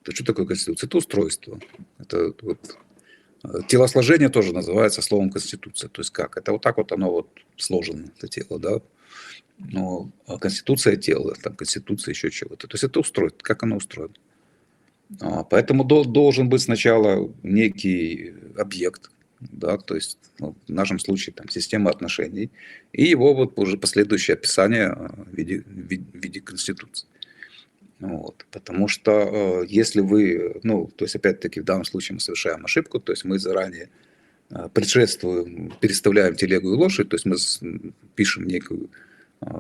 То что такое Конституция? Это устройство. Это вот, телосложение тоже называется словом Конституция. То есть как? Это вот так вот оно вот сложено, это тело, да? Но Конституция тела, там Конституция еще чего-то. То есть это устройство, как оно устроено. Поэтому должен быть сначала некий объект, да, то есть ну, в нашем случае там система отношений, и его вот уже последующее описание в виде Конституции. Вот. Потому что если вы, ну, то есть опять-таки в данном случае мы совершаем ошибку, то есть мы заранее предшествуем, переставляем телегу и лошадь, то есть мы пишем некую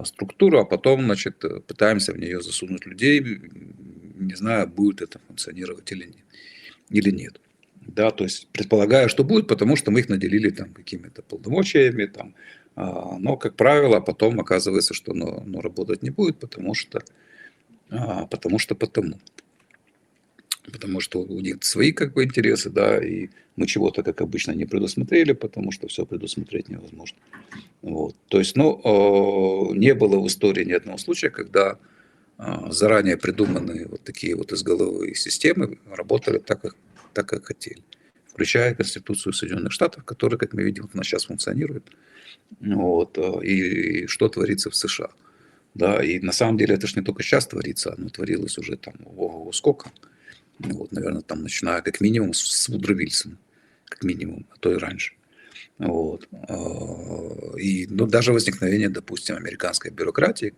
структуру, а потом, значит, пытаемся в нее засунуть людей, не знаю, будет это функционировать или нет. Да, то есть предполагаю, что будет, потому что мы их наделили там какими-то полномочиями, там, но, как правило, потом оказывается, что оно работать не будет, потому что у них свои как бы интересы, да, и мы чего-то, как обычно, не предусмотрели, потому что все предусмотреть невозможно. Вот. То есть, ну, не было в истории ни одного случая, когда заранее придуманные вот такие вот изголовые системы работали так, как хотели, включая Конституцию Соединенных Штатов, которая, как мы видим, у нас сейчас функционирует, вот, и что творится в США. Да, и на самом деле это же не только сейчас творится, оно творилось уже там ого сколько. Вот, наверное, там начиная как минимум с Вудро Вильсона, как минимум, а то и раньше. Вот. И ну, даже возникновение, допустим, американской бюрократии,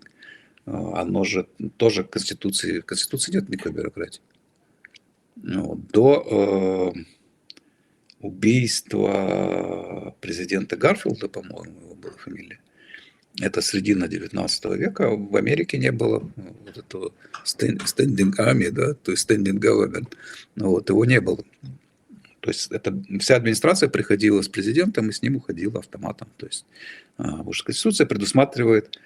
оно же тоже в Конституции нет никакой бюрократии. Вот. До убийства президента Гарфилда, по-моему, его была фамилия, это середина 19 века, в Америке не было вот этого standing army, да, то есть standing government, вот, его не было. То есть это вся администрация приходила с президентом и с ним уходила автоматом. То есть, потому что Конституция предусматривает,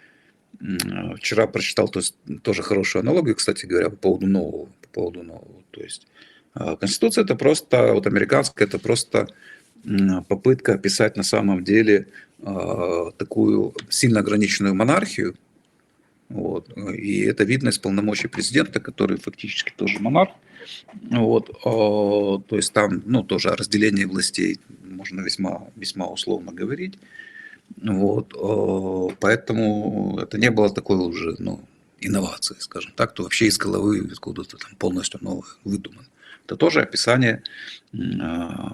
вчера прочитал тоже хорошую аналогию, кстати говоря, по поводу нового. То есть Конституция это просто, вот американская, это просто попытка описать на самом деле такую сильно ограниченную монархию. Вот. И это видно из полномочий президента, который фактически тоже монарх. Вот. То есть там ну, тоже о разделении властей можно весьма условно говорить. Вот. Поэтому это не было такой уже ну, инновации, скажем так, то вообще из головы откуда-то там полностью новое выдумано. Это тоже описание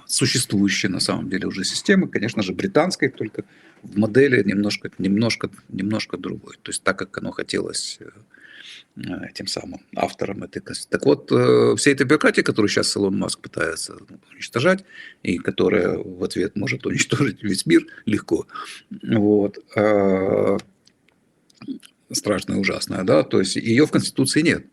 существующей на самом деле уже системы, конечно же, британской, только в модели немножко другой. То есть так, как оно хотелось тем самым автором этой Конституции. Так вот, вся эта бюрократия, которую сейчас Илон Маск пытается уничтожать, и которая в ответ может уничтожить весь мир легко, вот, страшная, ужасная, да, то есть ее в Конституции нет.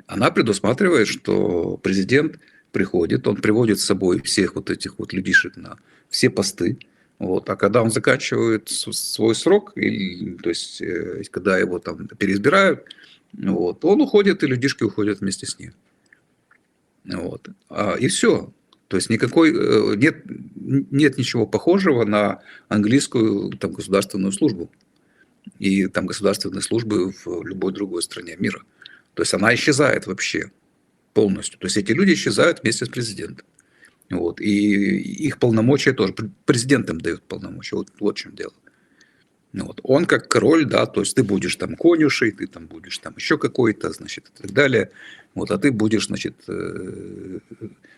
Она предусматривает, что президент приходит, он приводит с собой всех вот этих вот людишек на все посты, вот, а когда он заканчивает свой срок, или, то есть когда его там переизбирают, вот, он уходит, и людишки уходят вместе с ним. Вот. И все. То есть нет ничего похожего на английскую там, государственную службу и там, государственные службы в любой другой стране мира. То есть она исчезает вообще полностью. То есть эти люди исчезают вместе с президентом. Вот. И их полномочия тоже. Президент им дает полномочия. Вот в чем дело. Вот. Он как король, да, то есть ты будешь там конюшей, ты там будешь там еще какой-то, значит, и так далее. Вот, а ты будешь, значит,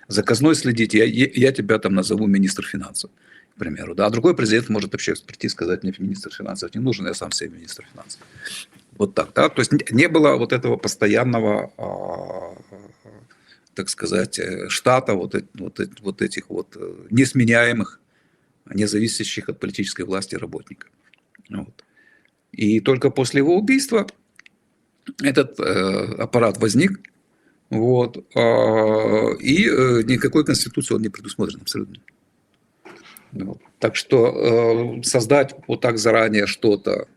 заказной следить. Я тебя там назову министр финансов, к примеру. Да. А другой президент может вообще прийти и сказать, мне министр финансов не нужен, я сам себе министр финансов. Вот так, да. То есть не было вот этого постоянного, так сказать, штата вот этих вот несменяемых, независящих от политической власти работников. Вот. И только после его убийства этот аппарат возник, вот, и никакой конституции он не предусмотрен абсолютно. Вот. Так что создать вот так заранее что-то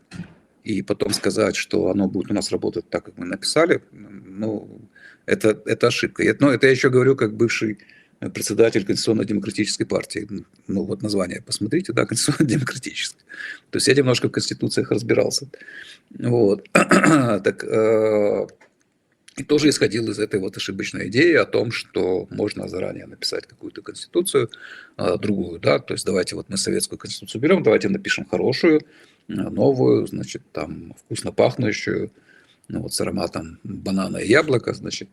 и потом сказать, что оно будет у нас работать так, как мы написали, ну, это ошибка. Но это я еще говорю как бывший председатель Конституционно-демократической партии. Ну, вот название посмотрите, да, Конституционно-демократическая. То есть я немножко в конституциях разбирался. Вот. Так, И тоже исходил из этой вот ошибочной идеи о том, что можно заранее написать какую-то конституцию, другую, да, то есть давайте вот мы советскую конституцию берем, давайте напишем хорошую, новую, значит, там вкусно пахнущую, ну, вот с ароматом банана и яблока, значит,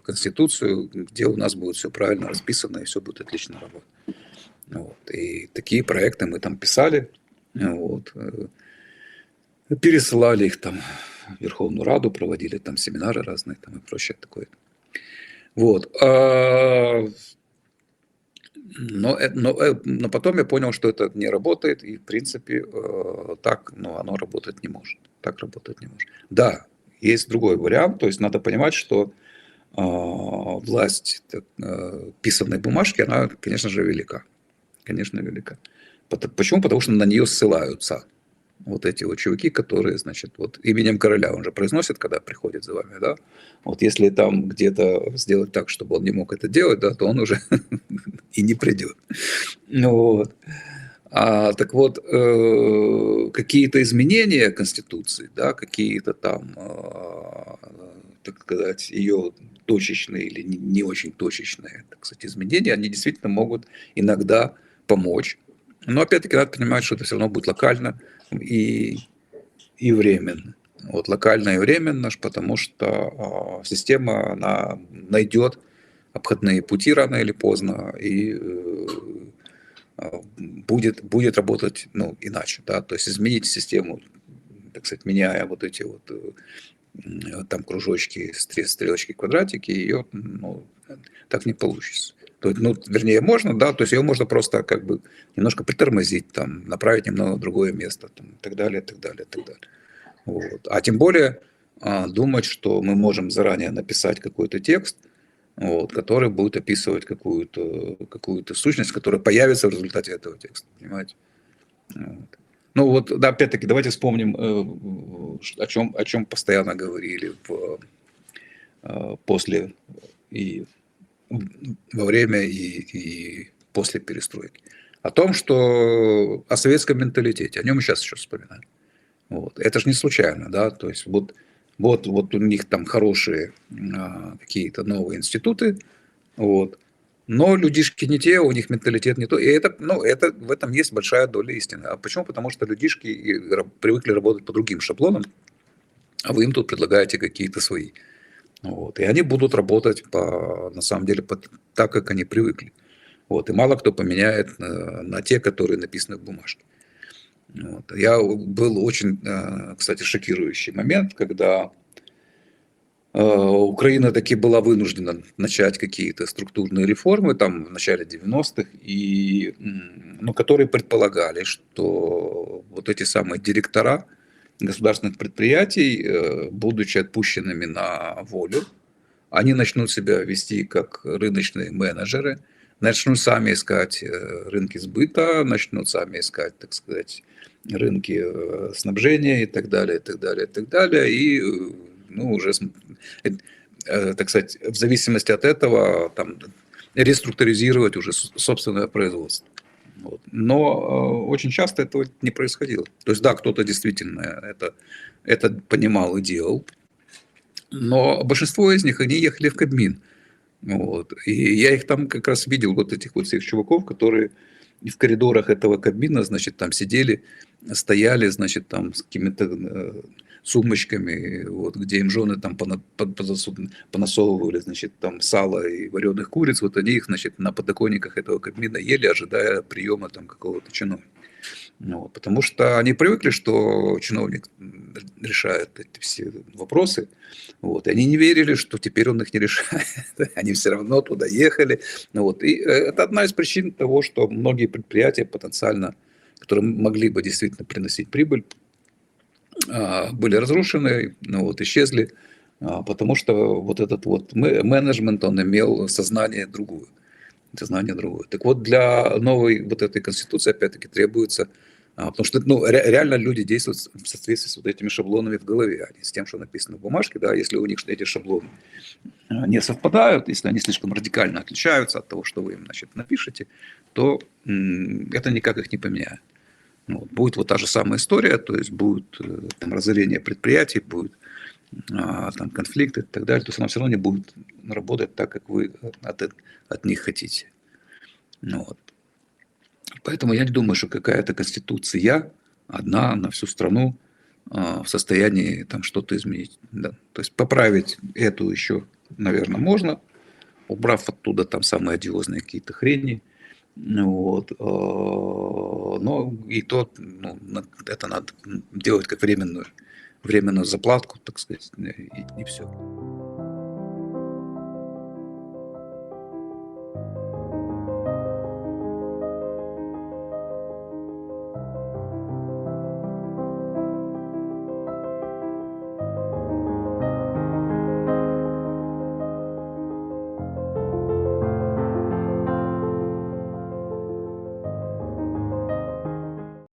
конституцию, где у нас будет все правильно расписано и все будет отлично работать. Вот. И такие проекты мы там писали, вот, пересылали их там в Верховную Раду, проводили там семинары разные там и прочее такое. Вот. Но потом я понял, что это не работает, и в принципе так, ну, оно работать не может. Так работать не может. Да, есть другой вариант, то есть надо понимать, что власть писанной бумажки, она, конечно же, велика. Конечно, велика. Почему? Потому что на нее ссылаются вот эти вот чуваки, которые, значит, вот именем короля он же произносит, когда приходит за вами, да. Вот если там где-то сделать так, чтобы он не мог это делать, да, то он уже и не придет. Ну вот. Так вот, какие-то изменения Конституции, да, какие-то там, так сказать, ее точечные или не очень точечные, так сказать, изменения, они действительно могут иногда помочь. Но опять-таки надо понимать, что это все равно будет локально и, и временно. Вот локально и временно, потому что система она найдет обходные пути рано или поздно и будет работать, ну, иначе, да, то есть изменить систему, так сказать, меняя вот эти вот там кружочки, стрелочки, квадратики, ее, ну, так не получится. То есть, ну, вернее, можно, да, то есть ее можно просто как бы немножко притормозить, там, направить немного в другое место, там, и так далее, и так далее, и так далее. Вот. А тем более думать, что мы можем заранее написать какой-то текст, вот, который будет описывать какую-то сущность, которая появится в результате этого текста, понимаете? Вот. Ну вот, да, опять-таки, давайте вспомним, о чем постоянно говорили после и во время и после перестройки. О том, что о советском менталитете, о нем мы сейчас еще вспоминаем. Вот. Это же не случайно, да, то есть вот у них там хорошие какие-то новые институты, вот, но людишки не те, у них менталитет не то, и это, ну, это, в этом есть большая доля истины. А почему? Потому что людишки привыкли работать по другим шаблонам, а вы им тут предлагаете какие-то свои. Вот. И они будут работать на самом деле так, как они привыкли. Вот. И мало кто поменяет на те, которые написаны в бумажке. Вот. Был очень, кстати, шокирующий момент, когда Украина таки была вынуждена начать какие-то структурные реформы там в начале 90-х, ну, которые предполагали, что вот эти самые директора государственных предприятий, будучи отпущенными на волю, они начнут себя вести как рыночные менеджеры, начнут сами искать рынки сбыта, начнут сами искать, так сказать, рынки снабжения и так далее, и так далее, и так далее. И, ну, уже, так сказать, в зависимости от этого там, реструктуризировать уже собственное производство. Вот. Но очень часто этого не происходило. То есть, да, кто-то действительно это понимал и делал, но большинство из них, они ехали в Кабмин. Вот. И я их там как раз видел, вот этих вот всех чуваков, которые в коридорах этого Кабмина, значит, там сидели, стояли, значит, там с какими-то сумочками, вот, где им жены там понасовывали, значит, там сало и вареных куриц, вот они их, значит, на подоконниках этого Кабмина ели, ожидая приема там какого-то чиновника. Вот, потому что они привыкли, что чиновник решает эти все вопросы, вот, и они не верили, что теперь он их не решает. Они все равно туда ехали. Вот, и это одна из причин того, что многие предприятия потенциально, которые могли бы действительно приносить прибыль, были разрушены, ну, вот, исчезли, потому что вот этот вот менеджмент, он имел сознание другое. Сознание другое. Так вот, для новой вот этой конституции, опять-таки, требуется, потому что, ну, реально люди действуют в соответствии с вот этими шаблонами в голове, а не с тем, что написано в бумажке, да, если у них эти шаблоны не совпадают, если они слишком радикально отличаются от того, что вы им, значит, напишете, то это никак их не поменяет. Вот. Будет вот та же самая история, то есть будет там разорение предприятий, будет там конфликты и так далее, то есть она все равно не будет работать так, как вы от них хотите. Ну, вот. Поэтому я не думаю, что какая-то конституция одна на всю страну в состоянии там что-то изменить. Да. То есть поправить эту еще, наверное, можно, убрав оттуда там самые одиозные какие-то хрени. Вот. Но и то это надо делать как временную заплатку, так сказать, и все.